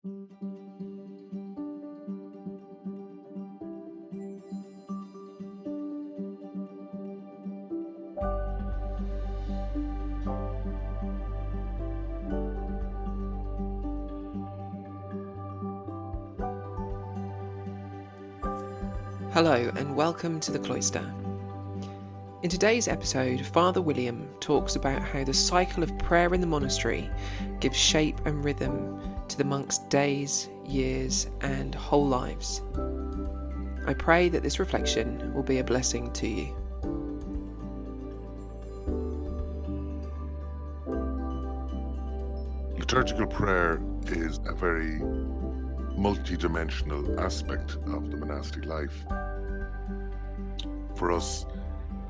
Hello and welcome to the Cloister. In today's episode, Father William talks about how the cycle of prayer in the monastery gives shape and rhythm to the monks' days, years, and whole lives. I pray that this reflection will be a blessing to you. Liturgical prayer is a very multi-dimensional aspect of the monastic life. For us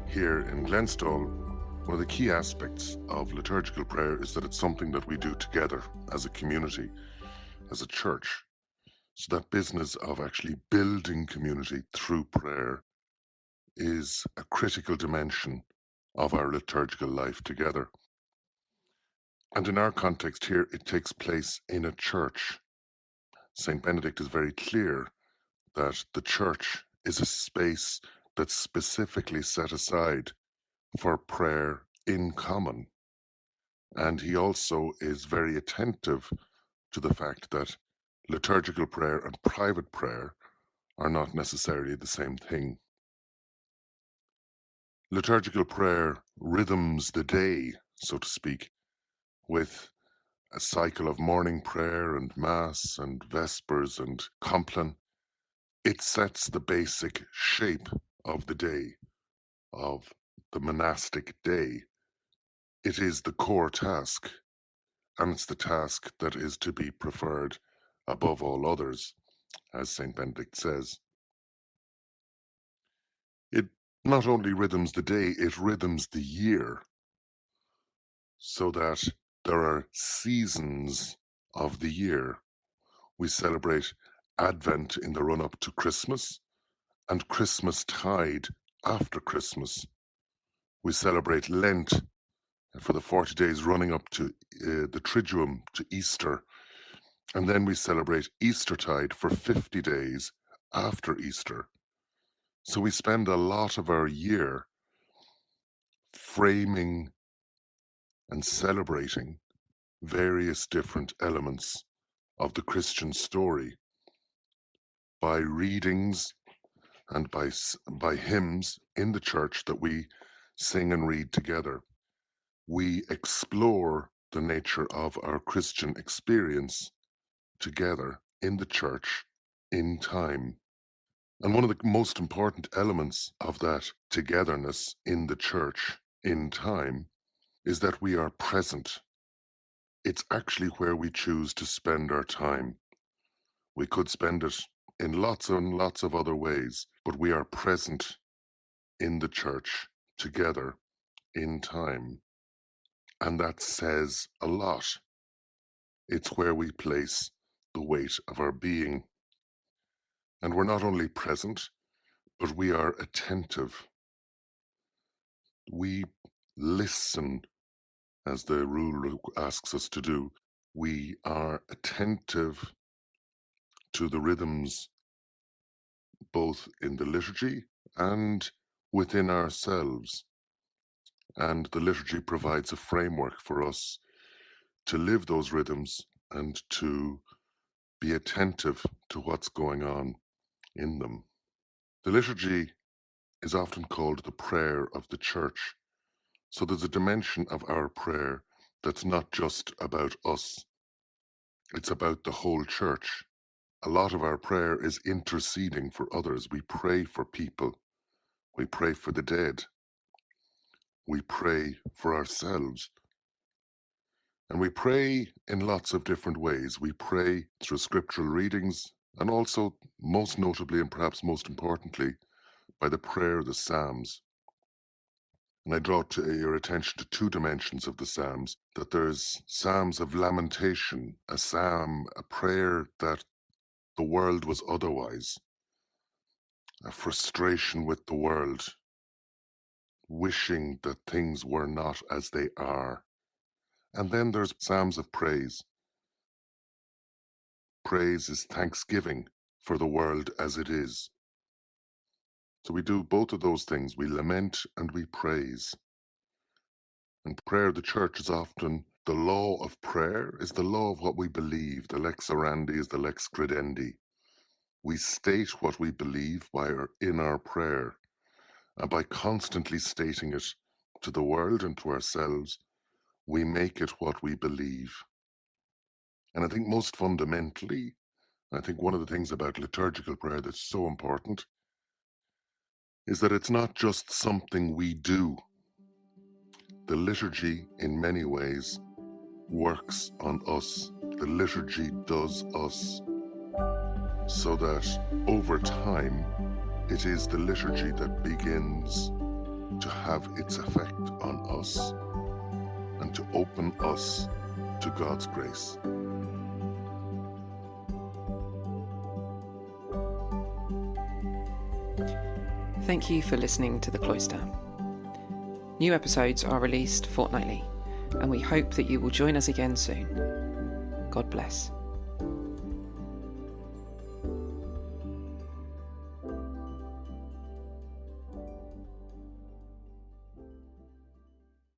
here in Glenstone, one of the key aspects of liturgical prayer is that it's something that we do together as a community, as a church. So that business of actually building community through prayer is a critical dimension of our liturgical life together. And in our context here, it takes place in a church. St. Benedict is very clear that the church is a space that's specifically set aside for prayer in common. And he also is very attentive to the fact that liturgical prayer and private prayer are not necessarily the same thing. Liturgical prayer rhythms the day, so to speak, with a cycle of morning prayer and mass and vespers and compline. It sets the basic shape of the day, of the monastic day. It is the core task, and it's the task that is to be preferred above all others, as St. Benedict says. It not only rhythms the day, it rhythms the year, so that there are seasons of the year. We celebrate Advent in the run-up to Christmas, and Christmastide after Christmas. We celebrate Lent for the 40 days running up to the Triduum, to Easter, and then we celebrate Eastertide for 50 days after Easter. So we spend a lot of our year framing and celebrating various different elements of the Christian story by readings and by hymns in the church that we sing and read together. We explore the nature of our Christian experience together in the church in time. And one of the most important elements of that togetherness in the church in time is that we are present. It's actually where we choose to spend our time. We could spend it in lots and lots of other ways, but we are present in the church together in time. And that says a lot. It's where we place the weight of our being. And we're not only present, but we are attentive. We listen, as the rule asks us to do. We are attentive to the rhythms, both in the liturgy and within ourselves. And the liturgy provides a framework for us to live those rhythms and to be attentive to what's going on in them. The liturgy is often called the prayer of the church. So there's a dimension of our prayer that's not just about us. It's about the whole church. A lot of our prayer is interceding for others. We pray for people. We pray for the dead. We pray for ourselves. And we pray in lots of different ways. We pray through scriptural readings, and also, most notably and perhaps most importantly, by the prayer of the Psalms. And I draw your attention to two dimensions of the Psalms, that there's Psalms of lamentation, a psalm, a prayer that the world was otherwise, a frustration with the world, wishing that things were not as they are. And then there's Psalms of praise, praise is thanksgiving for the world as it is. So we do both of those things. We lament and we praise. And prayer, the church is often, the law of prayer is the law of what we believe. The lex orandi is the lex credendi. We state what we believe in our prayer. And by constantly stating it to the world and to ourselves, we make it what we believe. And I think most fundamentally, I think one of the things about liturgical prayer that's so important is that it's not just something we do. The liturgy, in many ways, works on us. The liturgy does us, so that over time, it is the liturgy that begins to have its effect on us and to open us to God's grace. Thank you for listening to The Cloister. New episodes are released fortnightly, and we hope that you will join us again soon. God bless.